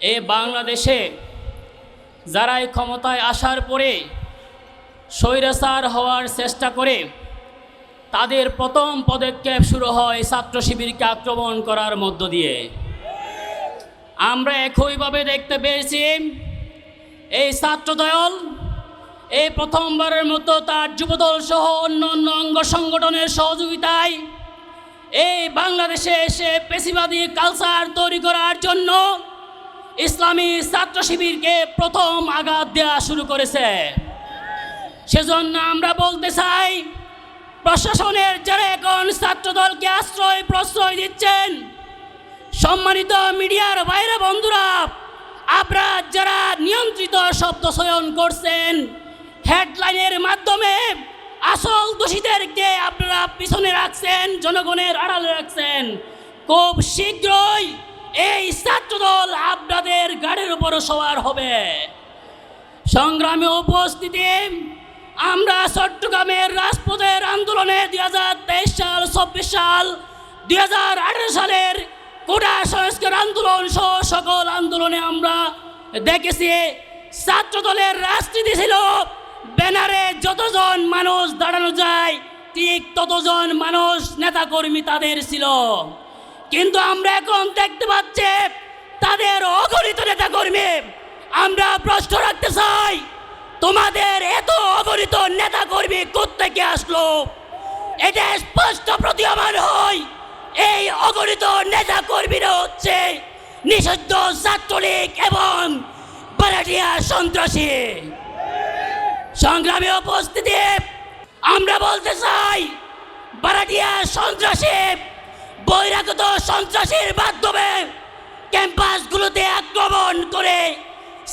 এই বাংলাদেশে যারাই ক্ষমতায় আসার পরে স্বৈরাচার হওয়ার চেষ্টা করে তাদের প্রথম পদক্ষেপ শুরু হয় ছাত্র শিবিরকে আক্রমণ করার মধ্য দিয়ে। আমরা একইভাবে দেখতে পেয়েছি এই ছাত্রদল এই প্রথমবারের মতো তার যুবদল সহ অন্যান্য অঙ্গ সংগঠনের সহযোগিতায় এই বাংলাদেশে এসে পেশিবাদী কালচার তৈরি করার জন্য ইসলামী ছাত্র শিবিরকে প্রথম আঘাত দেওয়া শুরু করেছে। সেজন্য আমরা বলতে চাই, প্রশাসনের যারা এখন ছাত্রদলকে আশ্রয় প্রশ্রয় দিচ্ছেন, সম্মানিত মিডিয়ার বাইরে বন্ধুরা, আপনারা যারা নিয়ন্ত্রিত শব্দ চয়ন করছেন, হেডলাইনের মাধ্যমে আসল দোষীদেরকে আপনারা পিছনে রাখছেন, জনগণের আড়ালে রাখছেন, খুব শীঘ্রই এই ছাত্রদল আপনাদের গাড়ির উপর সওয়ার হবে। সংগ্রামে উপস্থিতি, আমরা চট্টগ্রামের রাজপথের আন্দোলনে 2023 সাল, 24 সাল, 2018 সালের কোটা সংস্কার আন্দোলন সহ সকল আন্দোলনে আমরা দেখেছি ছাত্রদলের রাজনীতি ছিল ব্যানারে যতজন মানুষ দাঁড়ানো যায় ঠিক ততজন মানুষ নেতাকর্মী তাদের ছিল। কিন্তু আমরা এখন দেখতে পাচ্ছি তাদের অগণিত নেতাকর্মী। আমরা প্রশ্ন রাখতে চাই, তোমাদের এত অগণিত নেতাকর্মী কোত্থেকে আসলো? এটা স্পষ্ট প্রতীয়মান হয় এই অগণিত নেতাকর্মীরা হচ্ছে নিষিদ্ধ ছাত্রলীগ এবং বারাটিয়া সন্ত্রাসী। সংগ্রামে উপস্থিতি, আমরা বলতে চাই, বারাটিয়া সন্ত্রাসী বহিরাগত সন্ত্রাসীর মাধ্যমে ক্যাম্পাসগুলোতে আক্রমণ করে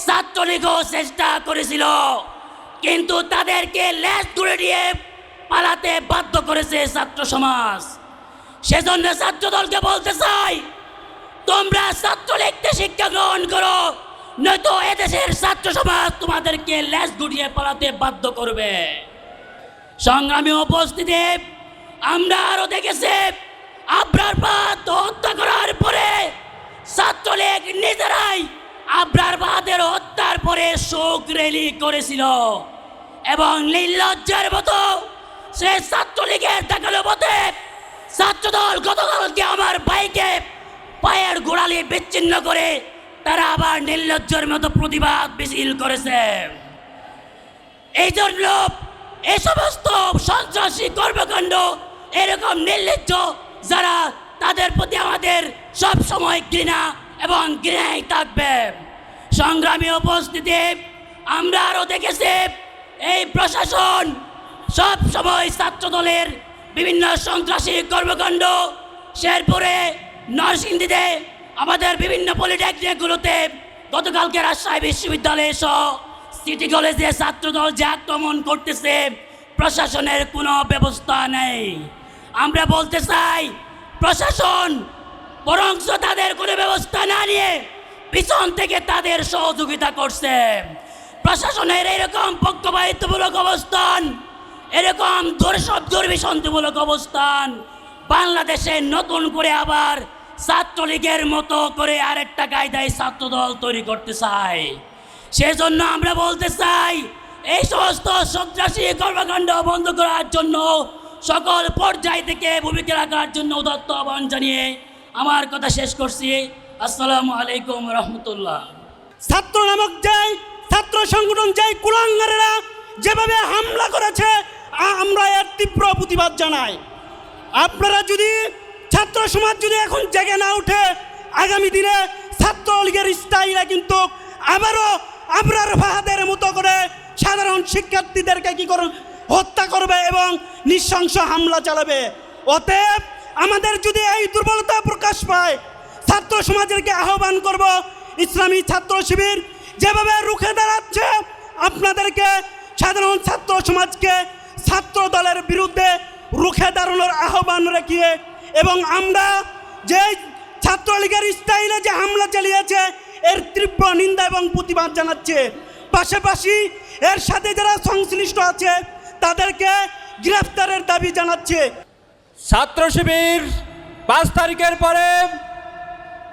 ছাত্রলীগও চেষ্টা করেছিল, কিন্তু তাদেরকে লেজ তুলে দিয়ে পালাতে বাধ্য করেছে ছাত্র সমাজ। সেজন্য ছাত্রদলকে বলতে চাই, তোমরা ছাত্রলীগকে শিক্ষা গ্রহণ করো, নয়তো এদেশের ছাত্র সমাজ তোমাদেরকে লেজ গুটিয়ে পালাতে বাধ্য করবে। সংগ্রামী উপস্থিতি, আমরা আরো দেখেছি আবরার বাহাদ হত্যা করার পরে ছাত্রলীগ নিজেরাই আবরার বাহাদের হত্যার পরে শোক র্যালি করেছিল এবং নির্লজ্জার মতো সে ছাত্রলীগের দেখালো পথে ছাত্রদল গতকালকে আমার ভাইকে পায়ের গোড়ালি বিচ্ছিন্ন করে তারা আবার নির্লজ্জার মতো প্রতিবাদ মিছিল করেছে। এই জন্য এই সমস্ত সন্ত্রাসী কর্মকাণ্ড, এরকম নির্লজ্জ যারা, তাদের প্রতি আমাদের সব সময় ঘৃণা এবং ঘৃণাই থাকবে। সংগ্রামী উপস্থিতি, আমরা আরো দেখেছি এই প্রশাসন সব সময় ছাত্রদলের বিভিন্ন সন্ত্রাসী কর্মকাণ্ড, শেরপুরে, নরসিংদীতে, আমাদের বিভিন্ন পলিটেকনিকগুলোতে, গতকালকে রাজশাহী বিশ্ববিদ্যালয়ে সহ সিটি কলেজে ছাত্রদল যে আক্রমণ করতেছে, প্রশাসনের কোনো ব্যবস্থা নেই। আমরা বলতে চাই, প্রশাসন বরঞ্চ তাদের কোনো ব্যবস্থা না নিয়ে পিছন থেকে তাদের সহযোগিতা করছে। প্রশাসনের এরকম পক্ষপাতিত্বমূলক অবস্থান, এরকম দুর্বিসন্ধিমূলক অবস্থান বাংলাদেশে নতুন করে আবার ছাত্রলীগের মতো করে আরেকটা কায়দায় ছাত্রদল তৈরি করতে চায়। সেজন্য আমরা বলতে চাই, এই সমস্ত সন্ত্রাসী কর্মকাণ্ড বন্ধ করার জন্য সকল পর্যায় থেকে ভূমিকা রাখার জন্য উদাত্ত আহ্বান জানিয়ে আমার কথা শেষ করছি। আসসালামু আলাইকুম রহমতুল্লাহ। ছাত্র নামক যাই ছাত্র সংগঠন যাই কুলাঙ্গারেরা যেভাবে হামলা করেছে, আমরা এর তীব্র প্রতিবাদ জানাই। আপনারা যদি ছাত্র সমাজ যদি এখন জেগে না উঠে, আগামী দিনে ছাত্রলীগের স্টাইলে কিন্তু আবারও আবরার ফাহাদের মতো করে সাধারণ শিক্ষার্থীদেরকে কি করে হত্যা করবে এবং নৃশংস হামলা চালাবে। অতএব আমাদের যদি এই দুর্বলতা প্রকাশ পায়, ছাত্র সমাজেরকে আহ্বান করব, ইসলামী ছাত্র শিবির যেভাবে রুখে দাঁড়াচ্ছে, আপনাদেরকে সাধারণ ছাত্র সমাজকে ছাত্র দলের বিরুদ্ধে রুখে দাঁড়ানোর আহ্বান রেখে, এবং আমরা যে ছাত্রলীগের স্টাইলে যে হামলা চালিয়েছে এর তীব্র নিন্দা এবং প্রতিবাদ জানাচ্ছে। পাশাপাশি এর সাথে যারা সংশ্লিষ্ট আছে তাদেরকে গ্রেফতারের দাবি জানাচ্ছে। ছাত্র শিবির 5 তারিখের পরে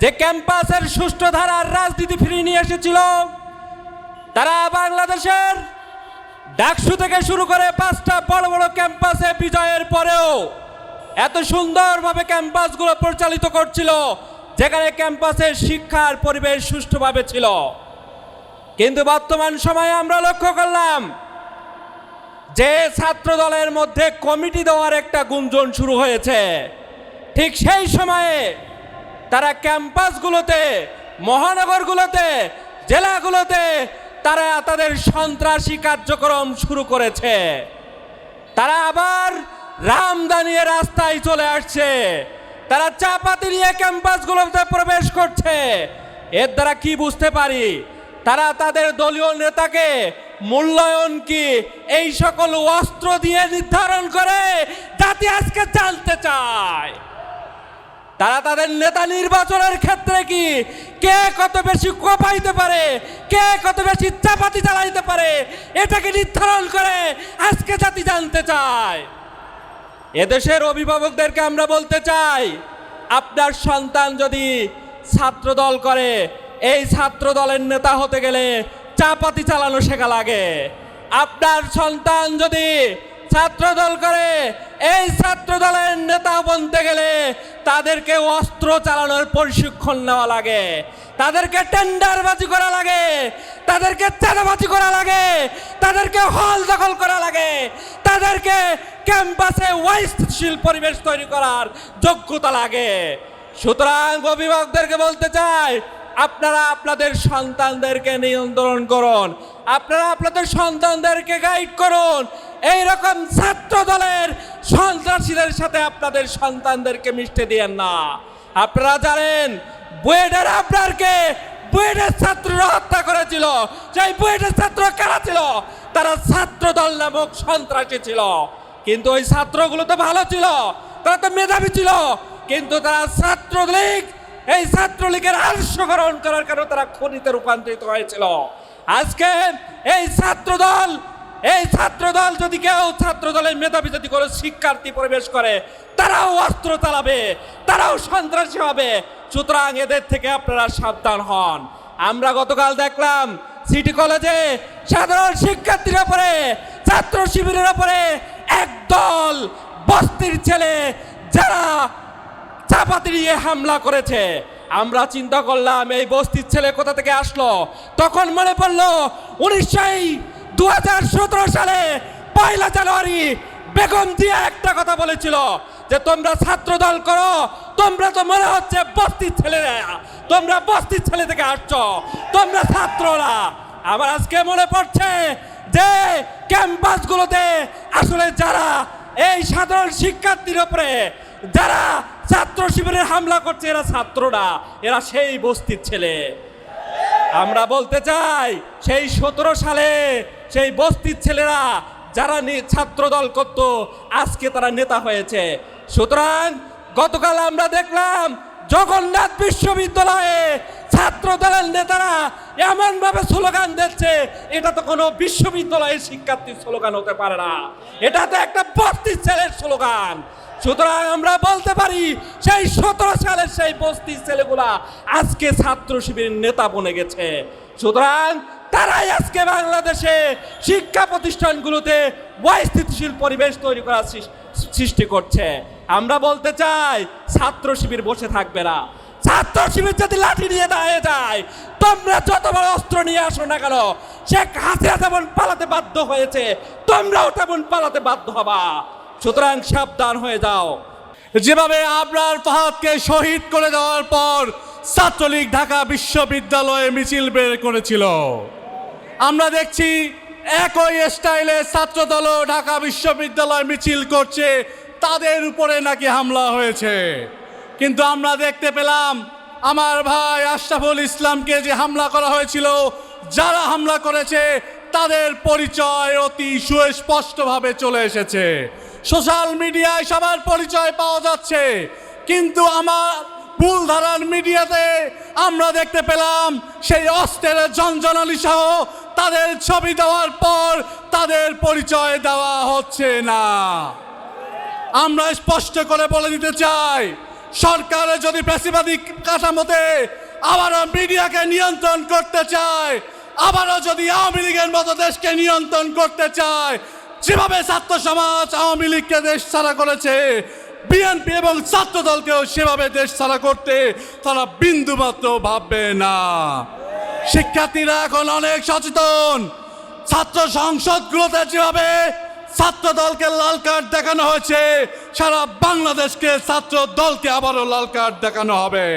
যে ক্যাম্পাসের সুষ্ঠু ধারার রাজনীতি ফিরিয়ে নিয়ে এসেছিল, তারা বাংলাদেশের ডাকসু থেকে শুরু করে 5টা বড় বড় ক্যাম্পাসে বিজয়ের পরেও এত সুন্দরভাবে ক্যাম্পাসগুলো পরিচালিত করছিল, যেখানে ক্যাম্পাসের শিক্ষার পরিবেশ সুষ্ঠুভাবে ছিল। কিন্তু বর্তমান সময়ে আমরা লক্ষ্য করলাম যে ছাত্র দলের মধ্যে কমিটি দেওয়ার একটা গুঞ্জন শুরু হয়েছে। ঠিক সেই সময়ে তারা ক্যাম্পাসগুলোতে, মহানগরগুলোতে, জেলাগুলোতে তারা তাদের সন্ত্রাসী কার্যক্রম শুরু করেছে। তারা আবার রামদানিয়ে রাস্তায় চলে আসছে, তারা চাপাতি নিয়ে ক্যাম্পাসগুলোতে প্রবেশ করছে। এর দ্বারা কি বুঝতে পারি? তারা তাদের দলীয় নেতাকে মূল্যায়ন কি এই সকল অস্ত্র দিয়ে নির্ধারণ করে জাতি আজকে জানতে চায়। তারা তাদের নেতা নির্বাচনের ক্ষেত্রে কি কে কত বেশি কোপাইতে পারে, কে কত বেশি চাপাতি চালাইতে পারে, এটাকে নির্ধারণ করে আজকে জাতি জানতে চায়। এদেশের অভিভাবকদেরকে আমরা বলতে চাই, আপনার সন্তান যদি ছাত্র দল করে, এই ছাত্র দলের নেতা হতে গেলে চাপাতি চালানো শেখা লাগে। আপনার সন্তান যদি ছাত্র দল করে, এই ছাত্র দলের নেতা বনতে গেলে তাদেরকে অস্ত্র চালানোর প্রশিক্ষণ নেওয়া লাগে, তাদেরকে টেন্ডারবাজি করা লাগে, তাদেরকে চাঁদাবাজি করা লাগে, তাদেরকে হল দখল করা লাগে, তাদেরকে ক্যাম্পাসে অস্থিতিশীল পরিবেশ তৈরি করার যোগ্যতা লাগে। সুতরাং অভিভাবকদেরকে বলতে চাই, আপনারা আপনাদের সন্তানদেরকে নিয়ন্ত্রণ করুন, আপনারা আপনাদের সন্তানদেরকে গাইড করুন। এই রকম ছাত্র দলের সন্ত্রাসীদের সাথে আপনাদের সন্তানদেরকে মিশতে দিয়েন না। আপনারা জানেন বুয়েটের আপনারকে বুয়েটের ছাত্ররা হত্যা করেছিল। সেই বুয়েটের ছাত্র কারা ছিল? তারা ছাত্র দল নামক সন্ত্রাসী ছিল। কিন্তু ওই ছাত্রগুলো তো ভালো ছিল, তারা তো মেধাবী ছিল, কিন্তু তারা ছাত্রলীগ, এই ছাত্রলীগের আদর্শ গ্রহণ করার কারণে তারা খনিতে রূপান্তরিত হয়েছিল। আজকে এই ছাত্র দল যদি কেউ ছাত্র দলের মেধাবী যদি কোনো শিক্ষার্থী প্রবেশ করে, তারাও অস্ত্র চালাবে, তারাও সন্ত্রাসী হবে। সুতরাং এদের থেকে আপনারা সাবধান হন। আমরা গতকাল দেখলাম সিটি কলেজে সাধারণ শিক্ষার্থীর উপরে, ছাত্র শিবিরের উপরে একদল বস্তির ছেলে যারা চাপাতি নিয়ে হামলা করেছে। আমরা চিন্তা করলাম এই বস্তির ছেলে কোথা থেকে আসলো। তখন মনে পড়লো 2017 সালে 1 জানুয়ারি বেগম জিয়া একটা কথা বলেছিল যে তোমরা ছাত্র দল করো, তোমরা তো মনে হচ্ছে বস্তির ছেলেরা, তোমরা বস্তির ছেলে থেকে আসছো, তোমরা ছাত্ররা। আমার আজকে মনে পড়ছে যে ক্যাম্পাসগুলোতে আসলে যারা এই সাধারণ শিক্ষার্থীর উপরে যারা ছাত্র শিবিরের হামলা করছে, এরা ছাত্ররা, এরা সেই বস্তির ছেলে। আমরা বলতে চাই সেই 17 সালে সেই বস্তির ছেলেরা যারা ছাত্র দল করত, আজকে তারা নেতা হয়েছে। সুতরাং গতকাল আমরা দেখলাম জগন্নাথ বিশ্ববিদ্যালয়ে ছাত্র দলের নেতারা এমনভাবে স্লোগান দিচ্ছে, এটা তো কোনো বিশ্ববিদ্যালয়ের শিক্ষার্থীর স্লোগান হতে পারে না, এটা তো একটা বস্তির ছেলের স্লোগান। সুতরাং আমরা বলতে পারি সেই 17 সালের সেই বস্তির ছেলেগুলা আজকে ছাত্র শিবিরের নেতা বনে গেছে। সুতরাং তারাই আজকে বাংলাদেশে শিক্ষা প্রতিষ্ঠানগুলোতে অস্থিতিশীল পরিবেশ তৈরি করার সৃষ্টি করছে। আমরা বলতে চাই ছাত্র শিবির বসে থাকবে না। ছাত্র শিবির যদি লাঠি নিয়ে দাঁড়িয়ে যায়, তোমরা যত বড় অস্ত্র নিয়ে আসো না কেন, শেখ হাসিনা যেমন পালাতে বাধ্য হয়েছে, তোমরাও তেমন পালাতে বাধ্য হবা। সুতরাং সাবধান হয়ে যাও। যেভাবে আবরার ফাহাদকে শহীদ করে দেওয়ার পর ছাত্রলীগ ঢাকা বিশ্ববিদ্যালয়ে মিছিল বের করেছিল, আমরা দেখছি একই স্টাইলে ছাত্রদলও ঢাকা বিশ্ববিদ্যালয় মিছিল করছে, তাদের উপরে নাকি হামলা হয়েছে। কিন্তু আমরা দেখতে পেলাম আমার ভাই আশরাফুল ইসলামকে যে হামলা করা হয়েছিল, যারা হামলা করেছে তাদের পরিচয় অতি সুস্পষ্টভাবে চলে এসেছে। সোশ্যাল মিডিয়ায় সবার পরিচয় পাওয়া যাচ্ছে, কিন্তু আমার ভুলধারার মিডিয়াতে আমরা দেখতে পেলাম সেই অস্ত্রের ঝনঝনানি সহ তাদের ছবি দেওয়ার পর তাদের পরিচয় দেওয়া হচ্ছে না। আমরা স্পষ্ট করে বলে দিতে চাই, সরকারে যদি ফ্যাসিবাদী কাঠামোতে আবারও মিডিয়াকে নিয়ন্ত্রণ করতে চায়, আবারও যদি আওয়ামী লীগের মতো দেশকে নিয়ন্ত্রণ করতে চায়, যেভাবে ছাত্র সমাজ আওয়ামী লীগকে দেশ ছাড়া করেছে, বিএনপি এবং ছাত্র দলকেও সেভাবে দেশ ছাড়া করতে তারা বিন্দুমাত্র ভাববে না। শিক্ষার্থীরা এখন অনেক সচেতন। ছাত্র সংসদগুলোতে যেভাবে ছাত্র দলকে লাল কার্ড দেখানো হয়েছে, সারা বাংলাদেশকে ছাত্র দলকে আবারও লাল কার্ড দেখানো হবে।